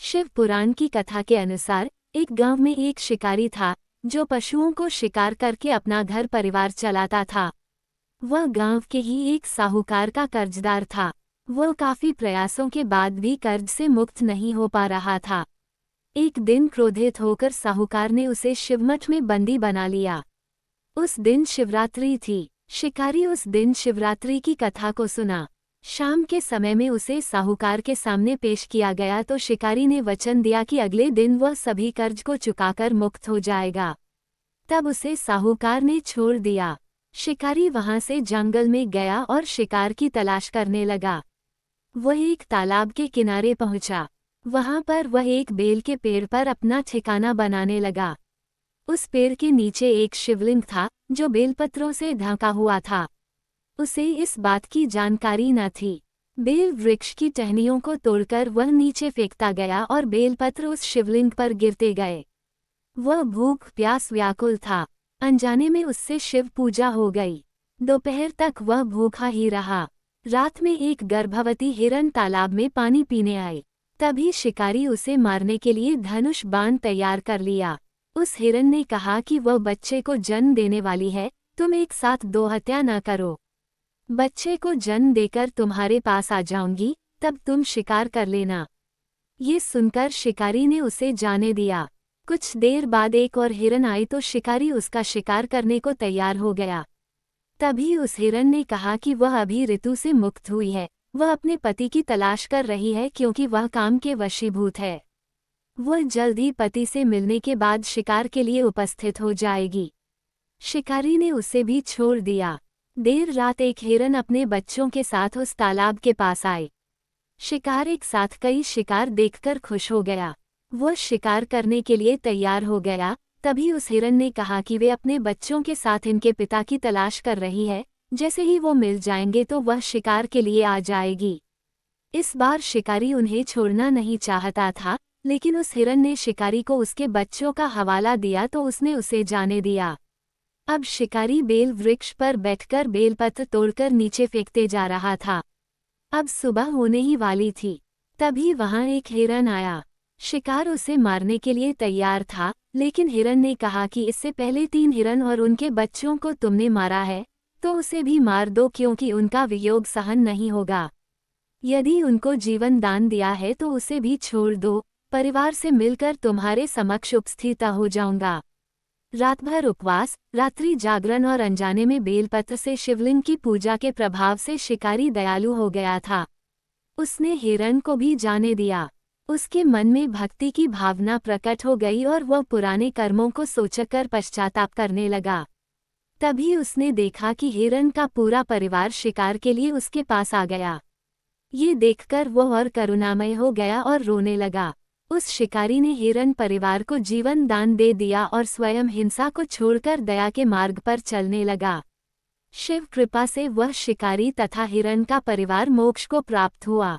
शिव पुराण की कथा के अनुसार एक गांव में एक शिकारी था जो पशुओं को शिकार करके अपना घर परिवार चलाता था। वह गांव के ही एक साहूकार का कर्जदार था। वह काफी प्रयासों के बाद भी कर्ज से मुक्त नहीं हो पा रहा था। एक दिन क्रोधित होकर साहूकार ने उसे शिवमठ में बंदी बना लिया। उस दिन शिवरात्रि थी। शिकारी उस दिन शिवरात्रि की कथा को सुना। शाम के समय में उसे साहूकार के सामने पेश किया गया तो शिकारी ने वचन दिया कि अगले दिन वह सभी कर्ज को चुकाकर मुक्त हो जाएगा। तब उसे साहूकार ने छोड़ दिया। शिकारी वहां से जंगल में गया और शिकार की तलाश करने लगा। वह एक तालाब के किनारे पहुंचा। वहां पर वह एक बेल के पेड़ पर अपना ठिकाना बनाने लगा। उस पेड़ के नीचे एक शिवलिंग था जो बेलपत्रों से ढका हुआ था। उसे इस बात की जानकारी न थी। बेल वृक्ष की टहनियों को तोड़कर वह नीचे फेंकता गया और बेलपत्र उस शिवलिंग पर गिरते गए। वह भूख प्यास व्याकुल था। अनजाने में उससे शिव पूजा हो गई। दोपहर तक वह भूखा ही रहा। रात में एक गर्भवती हिरन तालाब में पानी पीने आई। तभी शिकारी उसे मारने के लिए धनुष बाण तैयार कर लिया। उस हिरन ने कहा कि वह बच्चे को जन्म देने वाली है, तुम एक साथ दो हत्या न करो। बच्चे को जन्म देकर तुम्हारे पास आ जाऊंगी, तब तुम शिकार कर लेना। ये सुनकर शिकारी ने उसे जाने दिया। कुछ देर बाद एक और हिरन आई तो शिकारी उसका शिकार करने को तैयार हो गया। तभी उस हिरन ने कहा कि वह अभी ऋतु से मुक्त हुई है। वह अपने पति की तलाश कर रही है क्योंकि वह काम के वशीभूत है। वह जल्द ही पति से मिलने के बाद शिकार के लिए उपस्थित हो जाएगी। शिकारी ने उसे भी छोड़ दिया। देर रात एक हिरन अपने बच्चों के साथ उस तालाब के पास आए। शिकार एक साथ कई शिकार देखकर खुश हो गया। वह शिकार करने के लिए तैयार हो गया। तभी उस हिरन ने कहा कि वे अपने बच्चों के साथ इनके पिता की तलाश कर रही है। जैसे ही वो मिल जाएंगे तो वह शिकार के लिए आ जाएगी। इस बार शिकारी उन्हें छोड़ना नहीं चाहता था, लेकिन उस हिरन ने शिकारी को उसके बच्चों का हवाला दिया तो उसने उसे जाने दिया। अब शिकारी बेल वृक्ष पर बैठकर बेलपत्र तोड़कर नीचे फेंकते जा रहा था। अब सुबह होने ही वाली थी। तभी वहां एक हिरन आया। शिकार उसे मारने के लिए तैयार था, लेकिन हिरन ने कहा कि इससे पहले 3 हिरन और उनके बच्चों को तुमने मारा है, तो उसे भी मार दो क्योंकि उनका वियोग सहन नहीं होगा। यदि उनको जीवन दान दिया है तो उसे भी छोड़ दो, परिवार से मिलकर तुम्हारे समक्ष उपस्थित हो जाऊंगा। रात भर उपवास, रात्रि जागरण और अनजाने में बेलपत्र से शिवलिंग की पूजा के प्रभाव से शिकारी दयालु हो गया था। उसने हिरन को भी जाने दिया। उसके मन में भक्ति की भावना प्रकट हो गई और वह पुराने कर्मों को सोचकर पश्चाताप करने लगा। तभी उसने देखा कि हिरन का पूरा परिवार शिकार के लिए उसके पास आ गया। ये देखकर वह और करुणामय हो गया और रोने लगा। उस शिकारी ने हिरन परिवार को जीवन दान दे दिया और स्वयं हिंसा को छोड़कर दया के मार्ग पर चलने लगा। शिव कृपा से वह शिकारी तथा हिरन का परिवार मोक्ष को प्राप्त हुआ।